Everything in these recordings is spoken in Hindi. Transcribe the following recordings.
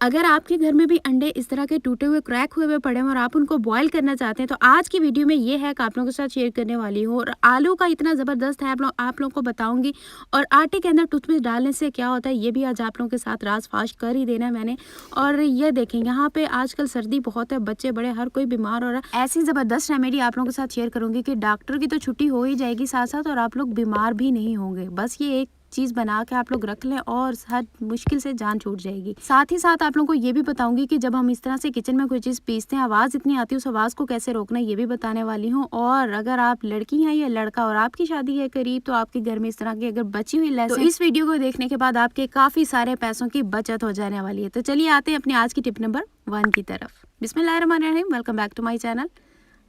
अगर आपके घर में भी अंडे इस तरह के टूटे हुए क्रैक हुए हुए पड़े हैं और आप उनको बॉईल करना चाहते हैं, तो आज की वीडियो में ये है कि आप लोगों के साथ शेयर करने वाली हूँ। और आलू का इतना ज़बरदस्त है, आप लोगों को बताऊंगी। और आटे के अंदर टूथपेस्ट डालने से क्या होता है ये भी आज आप लोगों के साथ राज फाश कर ही देना है मैंने। और ये देखें, यहाँ पे आजकल सर्दी बहुत है, बच्चे बड़े हर कोई बीमार हो रहा है। ऐसी ज़बरदस्त रेमेडी आप लोगों के साथ शेयर करूंगी कि डॉक्टर की तो छुट्टी हो ही जाएगी साथ साथ, और आप लोग बीमार भी नहीं होंगे। बस ये एक चीज़ बना के आप लोग रख लें और हर मुश्किल से जान छूट जाएगी। साथ ही साथ आप लोगों को ये भी बताऊंगी कि जब हम इस तरह से किचन में कोई चीज़ पीसते हैं, आवाज़ इतनी आती है, उस आवाज़ को कैसे रोकना है ये भी बताने वाली हूँ। और अगर आप लड़की हैं या लड़का और आपकी शादी है करीब, तो आपके घर में इस तरह की अगर बची हुई लेसन, तो इस वीडियो को देखने के बाद आपके काफ़ी सारे पैसों की बचत हो जाने वाली है। तो चलिए आते हैं अपनी आज की टिप नंबर 1 की तरफ। बिस्मिल्लाहिर्रहमानिर्रहीम, welcome back to my channel.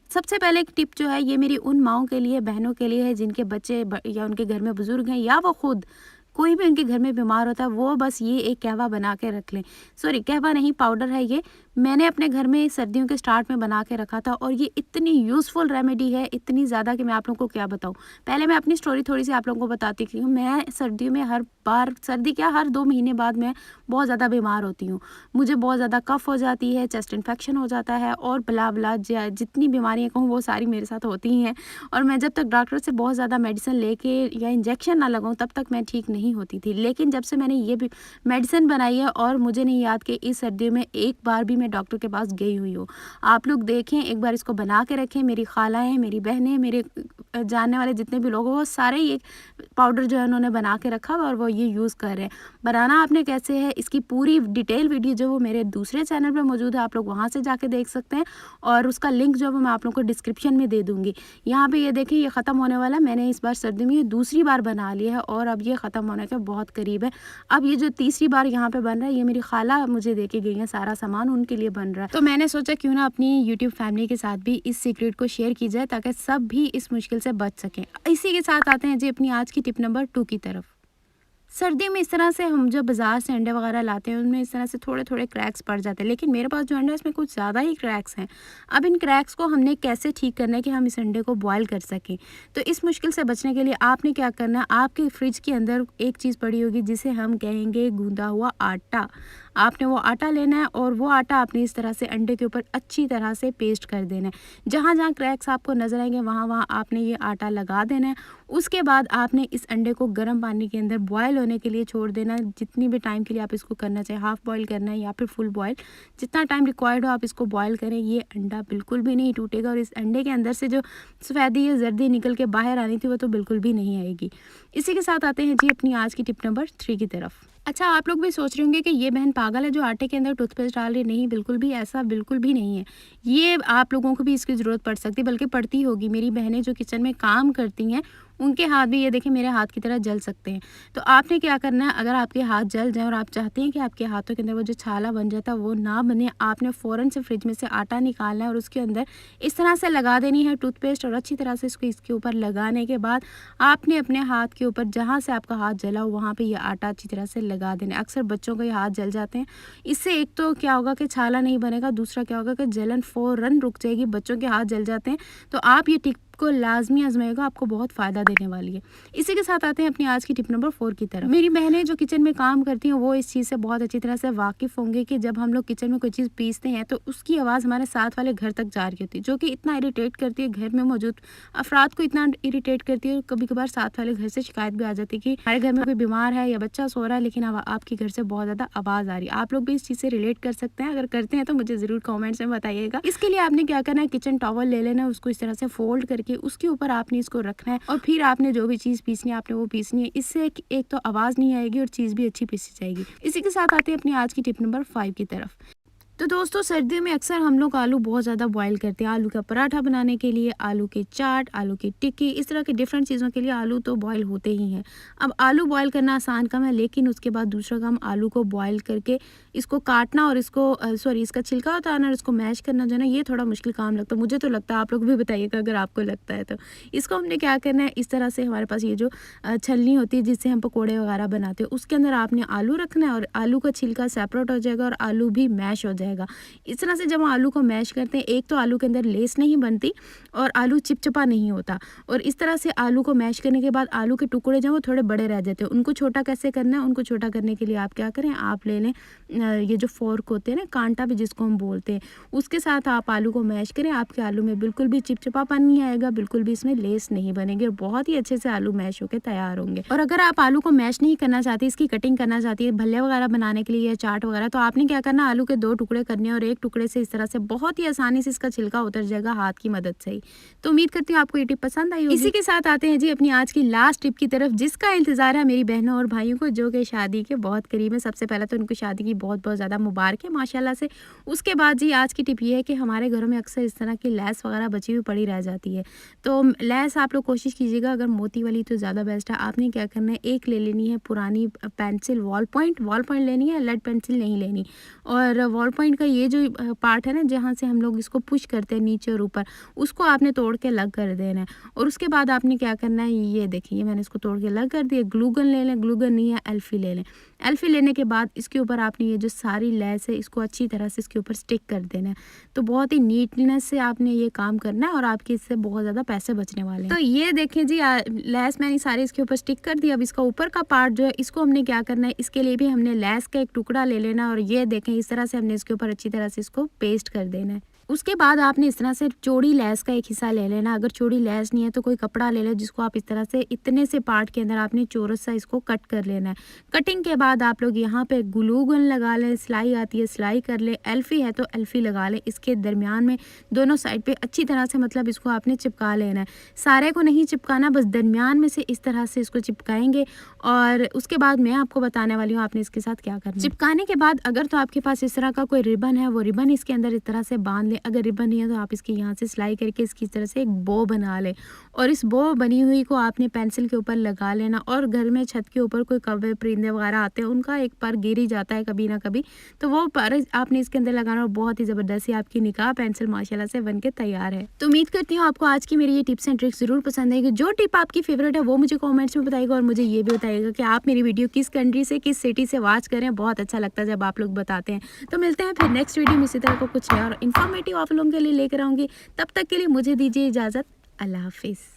सबसे पहले एक टिप जो है ये मेरी उन माओं के लिए, बहनों के लिए है जिनके बच्चे या उनके घर में बुजुर्ग हैं, या वो खुद कोई भी उनके घर में बीमार होता है। वो बस ये एक कहवा बना के रख लें। सॉरी, कहवा नहीं, पाउडर है ये। मैंने अपने घर में सर्दियों के स्टार्ट में बना के रखा था और ये इतनी यूज़फुल रेमेडी है, इतनी ज़्यादा कि मैं आप लोगों को क्या बताऊँ। पहले मैं अपनी स्टोरी थोड़ी सी आप लोगों को बताती हूँ। मैं सर्दियों में हर बार, सर्दी क्या, हर 2 महीने बाद मैं बहुत ज़्यादा बीमार होती हूँ। मुझे बहुत ज़्यादा कफ हो जाती है, चेस्ट इन्फेक्शन हो जाता है और बला बला जितनी बीमारियाँ कहूँ वो सारी मेरे साथ होती ही हैं। और मैं जब तक डॉक्टर से बहुत ज़्यादा मेडिसिन लेके या इंजेक्शन ना लगाऊँ तब तक मैं ठीक नहीं होती थी। लेकिन जब से मैंने ये भी मेडिसिन बनाई है, और मुझे नहीं याद कि इस सर्दियों में एक बार भी मैं डॉक्टर के पास गई हुई हूँ। आप लोग देखें, एक बार इसको बना के रखें। मेरी खालाएँ, मेरी बहनें, मेरे जानने वाले जितने भी लोग हैं, वो सारे ये पाउडर जो है उन्होंने बना के रखा हुआ और वो ये यूज़ कर रहे हैं। बनाना आपने कैसे है, इसकी पूरी डिटेल वीडियो जो वो मेरे दूसरे चैनल पर मौजूद है, आप लोग वहाँ से जाके देख सकते हैं। और उसका लिंक जो है मैं आप लोगों को डिस्क्रिप्शन में दे दूँगी। यहाँ पे ये देखिए, ये ख़त्म होने वाला है। मैंने इस बार सर्दी में ये दूसरी बार बना लिया है और अब ये ख़त्म होने के बहुत करीब है। अब ये जो तीसरी बार यहाँ पे बन रहा है, ये मेरी खाला मुझे दे के गई है, सारा सामान उनके लिए बन रहा है। तो मैंने सोचा क्यों ना अपनी यूट्यूब फैमिली के साथ भी इस सीक्रेट को शेयर की जाए, ताकि सब भी इस मुश्किल से बच सकें। इसी के साथ आते हैं जी अपनी आज की टिप नंबर 2 की तरफ। सर्दियों में इस तरह से हम जब बाज़ार से अंडे वगैरह लाते हैं, उनमें इस तरह से थोड़े थोड़े क्रैक्स पड़ जाते हैं। लेकिन मेरे पास जो अंडा है इसमें कुछ ज़्यादा ही क्रैक्स हैं। अब इन क्रैक्स को हमने कैसे ठीक करना है कि हम इस अंडे को बॉयल कर सकें। तो इस मुश्किल से बचने के लिए आपने क्या करना है, आपके फ्रिज के अंदर एक चीज़ पड़ी होगी जिसे हम कहेंगे गूंदा हुआ आटा। आपने वो आटा लेना है और वो आटा आपने इस तरह से अंडे के ऊपर अच्छी तरह से पेस्ट कर देना है। जहाँ जहाँ क्रैक्स आपको नज़र आएंगे वहाँ वहाँ आपने ये आटा लगा देना है। उसके बाद आपने इस अंडे को गर्म पानी के अंदर बॉयल होने के लिए छोड़ देना है। जितनी भी टाइम के लिए आप इसको करना चाहें, हाफ़ बॉयल करना है या फिर फुल बॉयल, जितना टाइम रिक्वायर्ड हो आप इसको बॉयल करें। ये अंडा बिल्कुल भी नहीं टूटेगा और इस अंडे के अंदर से जो सफ़ेदी या जर्दी निकल के बाहर आनी थी वो तो बिल्कुल भी नहीं आएगी। इसी के साथ आते हैं जी अपनी आज की टिप नंबर 3 की तरफ। अच्छा, आप लोग भी सोच रहे होंगे कि ये बहन पागल है जो आटे के अंदर टूथपेस्ट डाल रही है। नहीं, बिल्कुल भी ऐसा बिल्कुल भी नहीं है। ये आप लोगों को भी इसकी ज़रूरत पड़ सकती है, बल्कि पड़ती होगी। मेरी बहनें जो किचन में काम करती हैं, उनके हाथ भी ये देखें मेरे हाथ की तरह जल सकते हैं। तो आपने क्या करना है, अगर आपके हाथ जल जाएँ और आप चाहते हैं कि आपके हाथों के अंदर वो जो छाला बन जाता है वो ना बने, आपने फ़ौरन से फ्रिज में से आटा निकालना है और उसके अंदर इस तरह से लगा देनी है टूथपेस्ट। और अच्छी तरह से इसको इसके ऊपर लगाने के बाद आपने अपने हाथ के ऊपर जहाँ से आपका हाथ जला हो वहाँ पे ये आटा अच्छी तरह से लगा देना है। अक्सर बच्चों के हाथ जल जाते हैं। इससे एक तो क्या होगा कि छाला नहीं बनेगा, दूसरा क्या होगा कि जलन फ़ौरन रुक जाएगी। बच्चों के हाथ जल जाते हैं, तो आप ये टिप को लाजमी आजमाएगा, आपको बहुत फ़ायदा देने वाली है। इसी के साथ आते हैं अपनी आज की टिप नंबर 4 की तरफ। मेरी बहनें जो किचन में काम करती हैं वो इस चीज़ से बहुत अच्छी तरह से वाकिफ़ होंगे कि जब हम लोग किचन में कोई चीज़ पीसते हैं तो उसकी आवाज़ हमारे साथ वाले घर तक जा रही होती है, जो कि इतना इरिटेट करती है, घर में मौजूद अफराद को इतना इरिटेट करती है। कभी कभार साथ वाले घर से शिकायत भी आ जाती है कि हमारे घर में कोई बीमार है या बच्चा सो रहा है, लेकिन आपके घर से बहुत ज़्यादा आवाज़ आ रही है। आप लोग भी इस चीज़ से रिलेट कर सकते हैं। अगर करते हैं तो मुझे ज़रूर कॉमेंट्स में बताइएगा। इसके लिए आपने क्या करना है, किचन टॉवल ले लेना है, उसको इस तरह से फोल्ड करके उसके ऊपर आपने इसको रखना है और फिर आपने जो भी चीज़ पीसनी है आपने वो पीसनी है। इससे एक तो आवाज़ नहीं आएगी और चीज़ भी अच्छी पीसी जाएगी। इसी के साथ आते हैं अपनी आज की टिप नंबर 5 की तरफ। तो दोस्तों, सर्दियों में अक्सर हम लोग आलू बहुत ज़्यादा बॉयल करते हैं। आलू का पराठा बनाने के लिए, आलू के चाट, आलू की टिक्की, इस तरह के डिफरेंट चीज़ों के लिए आलू तो बॉयल होते ही हैं। अब आलू बॉयल करना आसान काम है, लेकिन उसके बाद दूसरा काम आलू को बॉयल करके इसको काटना और इसका छिलका उतारना और इसको मैश करना जो है ना, ये थोड़ा मुश्किल काम लगता है। मुझे तो लगता है, आप लोग भी बताइएगा अगर आपको लगता है तो। इसको हमने क्या करना है, इस तरह से हमारे पास ये जो छलनी होती है जिससे हम पकौड़े वगैरह बनाते हैं, उसके अंदर आपने आलू रखना है और आलू का छिलका सेपरेट हो जाएगा और आलू भी मैश हो जाएगा। जाएगा। इस तरह से जब हम आलू को मैश करते हैं, एक तो आलू के अंदर लेस नहीं बनती और आलू चिपचिपा नहीं होता। और इस तरह से आलू को मैश करने के बाद आलू के टुकड़े जो हैं वो थोड़े बड़े रह जाते हैं। उनको छोटा कैसे करना है, उनको छोटा करने के लिए आप क्या करें, आप ले लें ये जो फोर्क होते हैं ना, कांटा भी जिसको हम बोलते हैं, उसके साथ आप आलू को मैश करें। आपके आलू में बिल्कुल भी चिपचिपापन नहीं आएगा, बिल्कुल भी इसमें लेस नहीं बनेगी और बहुत ही अच्छे से आलू मैश होकर तैयार होंगे। और अगर आप आलू को मैश नहीं करना चाहती, इसकी कटिंग करना चाहती है भल्ले वगैरह बनाने के लिए या चाट वगैरह, तो आपने क्या करना, आलू के 2 टुकड़े करने और एक टुकड़े से इस तरह से बहुत ही आसानी से इसका छिलका उतर जाएगा हाथ की मदद से ही। तो उम्मीद करती हूँ आपको ये टिप पसंद आई होगी। इसी के साथ आते हैं जी अपनी आज की लास्ट टिप की तरफ, जिसका इंतजार है मेरी बहनों और भाइयों को जो कि शादी के बहुत करीब है। सबसे पहले तो उनको शादी की बहुत बहुत ज़्यादा मुबारक है माशाल्लाह से। उसके बाद जी आज की टिप ये है कि हमारे घरों में अक्सर इस तरह की लैस वगैरह बची हुई पड़ी रह जाती है। तो लैस आप लोग कोशिश कीजिएगा, अगर मोती वाली तो ज़्यादा बेस्ट है। आपने क्या करना है, एक ले लेनी है पुरानी पेंसिल, वॉल पॉइंट लेनी है, लेड पेंसिल नहीं लेनी। और वॉल पॉइंट का ये जो पार्ट है ना, जहाँ से हम लोग इसको पुश करते हैं नीचे और ऊपर, उसको आपने तोड़ के अलग कर देना है। और उसके बाद आपने क्या करना है, ये देखिए मैंने इसको तोड़ के अलग कर दिया। ग्लू गन ले लें, ग्लू गन नहीं है एल्फी ले लें। एल्फी लेने के बाद इसके ऊपर आपने ये जो सारी लैस है इसको अच्छी तरह से इसके ऊपर स्टिक कर देना है। तो बहुत ही नीटनेस से आपने ये काम करना है और आपके इससे बहुत ज़्यादा पैसे बचने वाले हैं। तो ये देखें जी लैस मैंने सारी इसके ऊपर स्टिक कर दिया। अब इसका ऊपर का पार्ट जो है इसको हमने क्या करना है, इसके लिए भी हमने लैस का एक टुकड़ा ले लेना और ये देखें इस तरह से हमने इसके ऊपर अच्छी तरह से इसको पेस्ट कर देना है। उसके बाद आपने इस तरह से चौड़ी लैस का एक हिस्सा ले लेना। अगर चौड़ी लैस नहीं है तो कोई कपड़ा ले ले, जिसको आप इस तरह से इतने से पार्ट के अंदर आपने चौरस सा इसको कट कर लेना है। कटिंग के बाद आप लोग यहाँ पे ग्लू गन लगा लें, सिलाई आती है सिलाई कर ले, एल्फी है तो एल्फी लगा लें। इसके दरमियान में दोनों साइड पे अच्छी तरह से मतलब इसको आपने चिपका लेना है। सारे को नहीं चिपकाना, बस दरमियान में से इस तरह से इसको चिपकाएंगे। और उसके बाद मैं आपको बताने वाली हूँ आपने इसके साथ क्या करना है। चिपकाने के बाद अगर तो आपके पास इस तरह का कोई रिबन है, वो रिबन इसके अंदर इस तरह से बांध ले। अगर रिबन नहीं है तो आप इसके यहाँ से सिलाई करके इसकी तरह से एक बो बना ले और इस बो बनी हुई को आपने पेंसिल के ऊपर लगा लेना। और घर में छत के ऊपर कोई कौवे परिंदे वगैरह आते हैं, उनका एक पर गिर ही जाता है कभी ना कभी, तो वो पर आपने इसके अंदर लगाना और बहुत ही ज़बरदस्त आपकी निकाह पेंसिल माशाल्लाह से बन के तैयार है। तो उम्मीद करती हूँ आपको आज की मेरी ये टिप्स एंड ट्रिक्स जरूर पसंद आएगी। जो टिप आपकी फेवरेट है वो मुझे कॉमेंट्स में बताइएगा और मुझे ये भी बताइएगा कि आप मेरी वीडियो किस कंट्री से, किस सिटी से वॉच करें। बहुत अच्छा लगता है जब आप लोग बताते हैं। तो मिलते हैं फिर नेक्स्ट वीडियो में इसी तरह को कुछ नया और इन्फॉर्मेटिव आप लोगों के लिए लेकर आऊँगी। तब तक के लिए मुझे दीजिए इजाज़त। अल्लाह हाफिज़।